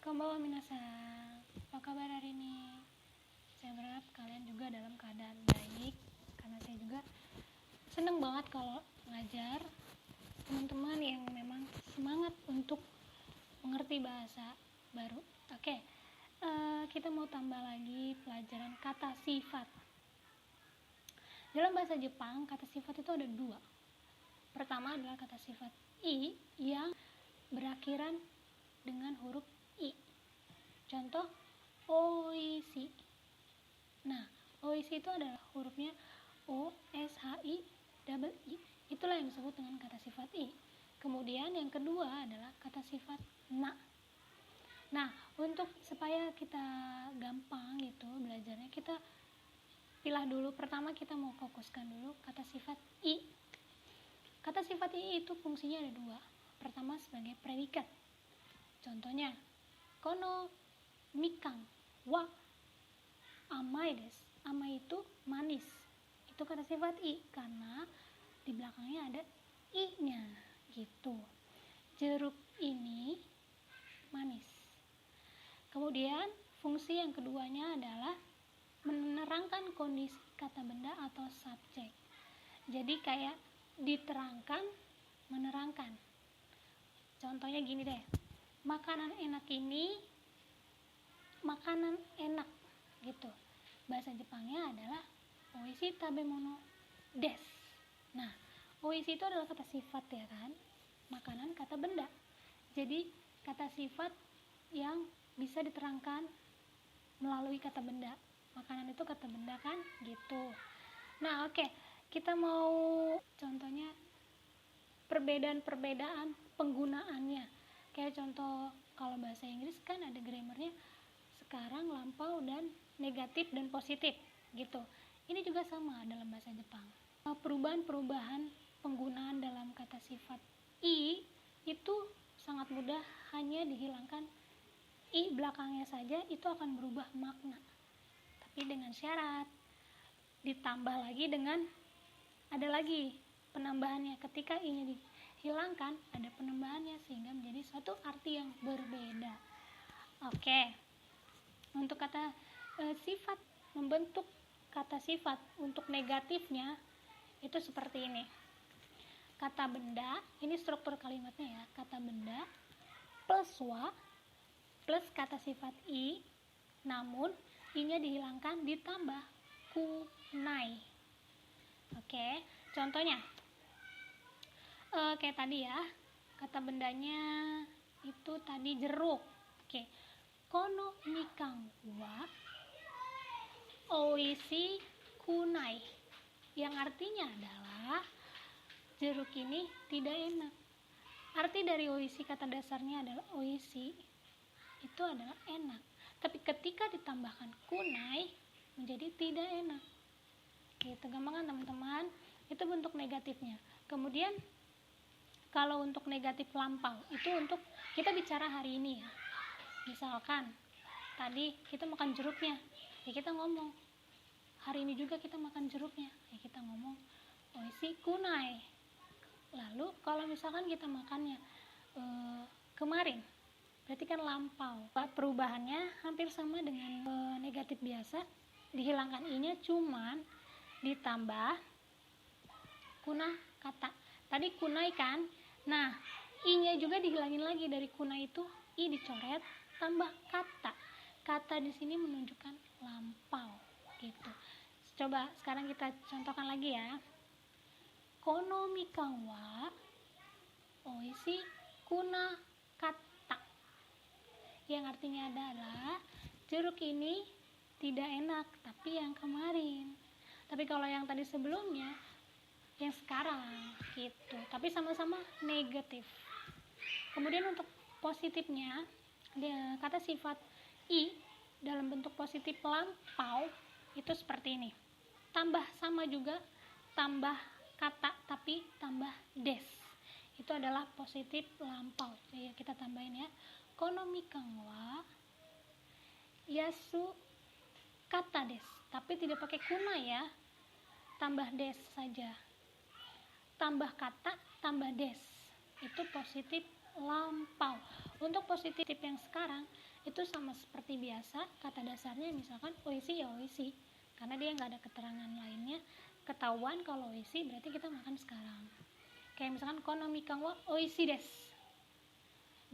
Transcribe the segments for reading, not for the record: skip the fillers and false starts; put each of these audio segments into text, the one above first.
Konbanwa minasan, apa kabar hari ini? Saya berharap kalian juga dalam keadaan baik, karena saya juga senang banget kalau ngajar teman-teman yang memang semangat untuk mengerti bahasa baru. Oke, kita mau tambah lagi pelajaran kata sifat. Dalam bahasa Jepang, kata sifat itu ada dua. Pertama adalah kata sifat i yang berakhiran dengan huruf i. Contoh oishi. Nah, oishi itu adalah hurufnya o s h i double i. Itulah yang disebut dengan kata sifat i. Kemudian yang kedua adalah kata sifat na. Nah, untuk supaya kita gampang gitu belajarnya, kita pilah dulu. Pertama kita mau fokuskan dulu kata sifat i. Kata sifat i itu fungsinya ada dua. Pertama sebagai predikat. Contohnya, kono mikan wa amai desu. Amai itu manis. Itu kata sifat i karena di belakangnya ada i-nya gitu. Jeruk ini manis. Kemudian fungsi yang keduanya adalah menerangkan kondisi kata benda atau subjek. Jadi kayak diterangkan, menerangkan. Contohnya gini deh. Makanan enak ini makanan enak gitu. Bahasa Jepangnya adalah oishi tabemono desu. Nah, oishi itu adalah kata sifat ya kan? Makanan kata benda. Jadi kata sifat yang bisa diterangkan melalui kata benda. Makanan itu kata benda kan? Gitu. Nah, oke. Kita mau contohnya perbedaan-perbedaan penggunaannya. Kayak contoh kalau bahasa Inggris kan ada grammarnya sekarang, lampau, dan negatif dan positif gitu. Ini juga sama dalam bahasa Jepang. Perubahan-perubahan penggunaan dalam kata sifat i itu sangat mudah, hanya dihilangkan i belakangnya saja itu akan berubah makna. Tapi dengan syarat ditambah lagi dengan ada lagi penambahannya. Ketika i-nya dihilangkan, ada penambahannya sehingga menjadi suatu arti yang berbeda. Oke. Untuk kata sifat, membentuk kata sifat untuk negatifnya itu seperti ini. Kata benda, ini struktur kalimatnya ya. Kata benda plus wa plus kata sifat i, namun i-nya dihilangkan ditambah kunai. Oke, contohnya kayak tadi ya, kata bendanya itu tadi jeruk. Oke, kono mikan wa oishi kunai, yang artinya adalah jeruk ini tidak enak. Arti dari oishi, kata dasarnya adalah oishi, itu adalah enak. Tapi ketika ditambahkan kunai menjadi tidak enak. Gitu, gampang kan teman-teman? Itu bentuk negatifnya. Kemudian kalau untuk negatif lampau itu untuk kita bicara hari ini ya. Misalkan tadi kita makan jeruknya, ya kita ngomong hari ini juga kita makan jeruknya, ya kita ngomong oishi kunai. Lalu kalau misalkan kita makannya kemarin, berarti kan lampau. Perubahannya hampir sama dengan negatif biasa, dihilangkan i-nya cuman ditambah kuna kata. Tadi kunai kan? Nah, i-nya juga dihilangin lagi dari kunai itu, i dicoret tambah kata. Kata di sini menunjukkan lampau gitu. Coba sekarang kita contohkan lagi ya. Kono mikan wa oishi kuna kata. Yang artinya adalah jeruk ini tidak enak, tapi yang kemarin. Tapi kalau yang tadi sebelumnya, yang sekarang gitu. Tapi sama-sama negatif. Kemudian untuk positifnya, kata sifat i dalam bentuk positif lampau itu seperti ini. Tambah sama juga, tambah kata tapi tambah des. Itu adalah positif lampau. Jadi kita tambahin ya. Kono mikan wa yasu kata des. Tapi tidak pakai kuna ya. Tambah des saja. Tambah kata, tambah des. Itu positif lampau. Untuk positif yang sekarang itu sama seperti biasa, kata dasarnya misalkan oishi ya oishi, karena dia nggak ada keterangan lainnya, ketahuan kalau oishi berarti kita makan sekarang. Kayak misalkan konomi wa oishi desu,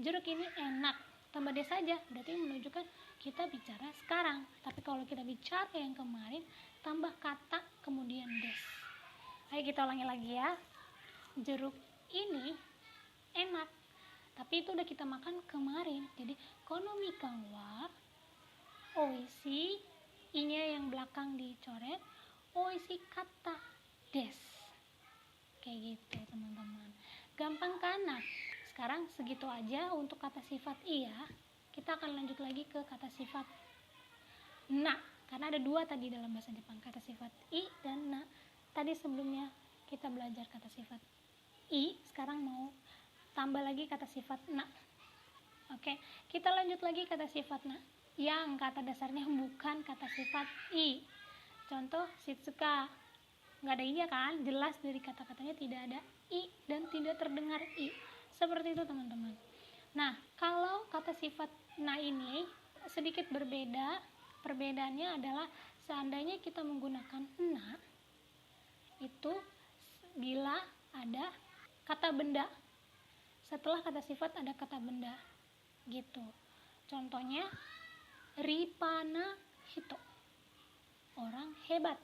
jeruk ini enak, tambah des saja, berarti menunjukkan kita bicara sekarang. Tapi kalau kita bicara yang kemarin, tambah kata kemudian des. Ayo kita ulangi lagi ya. Jeruk ini enak, tapi itu udah kita makan kemarin. Jadi konomi wa oishi, i-nya yang belakang dicoret, oishi kata des. Kayak gitu teman-teman, gampang kan? Nah sekarang segitu aja untuk kata sifat i ya. Kita akan lanjut lagi ke kata sifat na, karena ada dua tadi dalam bahasa Jepang, kata sifat i dan na. Tadi sebelumnya kita belajar kata sifat i, sekarang mau tambah lagi kata sifat na. Oke, kita lanjut lagi kata sifat na yang kata dasarnya bukan kata sifat i. Contoh shitsuka, nggak ada i-nya kan, jelas dari kata-katanya tidak ada i dan tidak terdengar i. Seperti itu teman-teman. Nah, kalau kata sifat na ini sedikit berbeda. Perbedaannya adalah seandainya kita menggunakan na, itu bila ada kata benda. Setelah kata sifat ada kata benda. Gitu. Contohnya, ripana hito, orang hebat.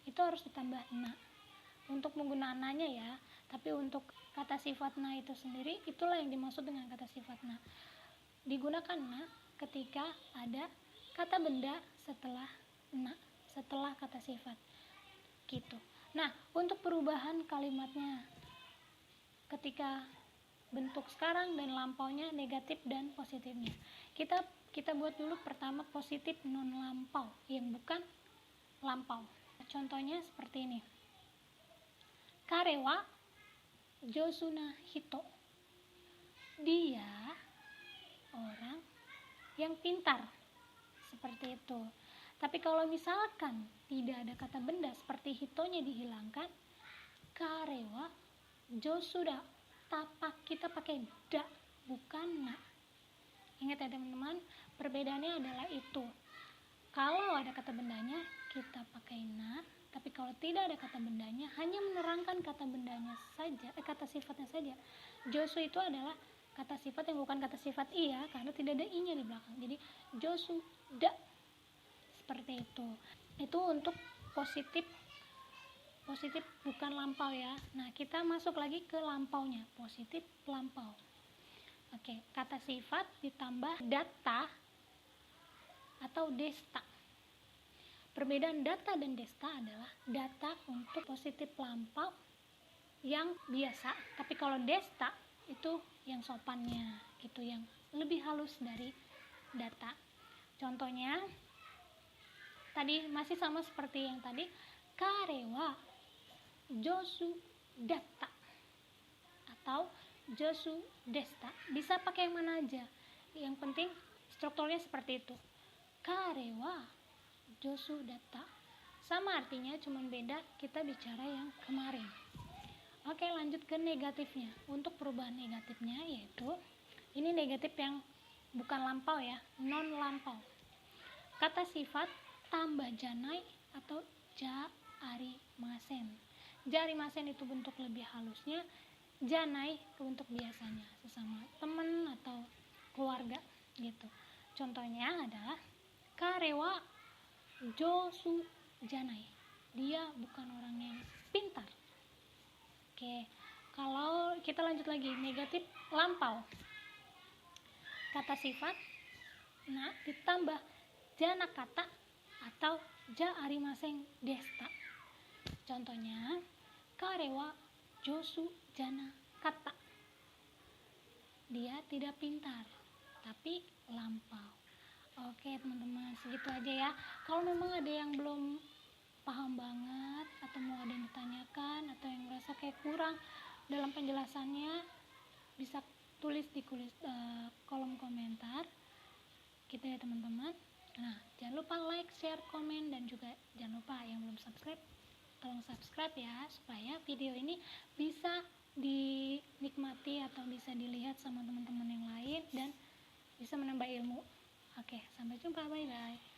Itu harus ditambah na. Untuk penggunaan na-nya ya, tapi untuk kata sifat na itu sendiri, itulah yang dimaksud dengan kata sifat na. Digunakan na ketika ada kata benda setelah na, setelah kata sifat. Gitu. Nah, untuk perubahan kalimatnya ketika bentuk sekarang dan lampaunya, negatif dan positifnya. Kita buat dulu pertama positif non lampau yang bukan lampau. Contohnya seperti ini. Kare wa jousu na hito. Dia orang yang pintar. Seperti itu. Tapi kalau misalkan tidak ada kata benda seperti hitonya dihilangkan, kare wa jousu da. Tapak kita pakai da, bukan na. Ingat ya teman-teman, perbedaannya adalah itu. Kalau ada kata bendanya kita pakai na, tapi kalau tidak ada kata bendanya hanya menerangkan kata bendanya saja, kata sifatnya saja. Jousu itu adalah kata sifat yang bukan kata sifat i ya, karena tidak ada i-nya di belakang. Jadi jousu da. Seperti itu. Itu untuk positif bukan lampau ya. Nah, kita masuk lagi ke lampaunya, positif lampau. Oke, kata sifat ditambah data atau desta. Perbedaan data dan desta adalah data untuk positif lampau yang biasa, tapi kalau desta itu yang sopannya, gitu, yang lebih halus dari data. Contohnya tadi masih sama seperti yang tadi, kare wa jousu datta atau jousu desta. Bisa pakai yang mana aja, yang penting strukturnya seperti itu. Kare wa jousu datta sama artinya, cuman beda kita bicara yang kemarin. Oke, lanjut ke negatifnya. Untuk perubahan negatifnya yaitu ini negatif yang bukan lampau ya, non lampau. Kata sifat tambah janai atau jaarimasen. Jaarimasen itu bentuk lebih halusnya, janai untuk biasanya sesama teman atau keluarga gitu. Contohnya adalah kare wa jousu janai. Dia bukan orang yang pintar. Oke, kalau kita lanjut lagi, negatif lampau. Kata sifat nah ditambah jana kata atau jaarimasen desta. Contohnya, kare wa jousu jana kata. Dia tidak pintar, tapi lampau. Oke teman-teman, segitu aja ya. Kalau memang ada yang belum paham banget atau mau ada yang ditanyakan atau yang merasa kayak kurang dalam penjelasannya, bisa tulis di kolom komentar gitu ya teman-teman. Nah, jangan lupa like, share, komen, dan juga jangan lupa yang belum subscribe, tolong subscribe ya, supaya video ini bisa dinikmati atau bisa dilihat sama teman-teman yang lain dan bisa menambah ilmu. Oke, sampai jumpa, bye bye.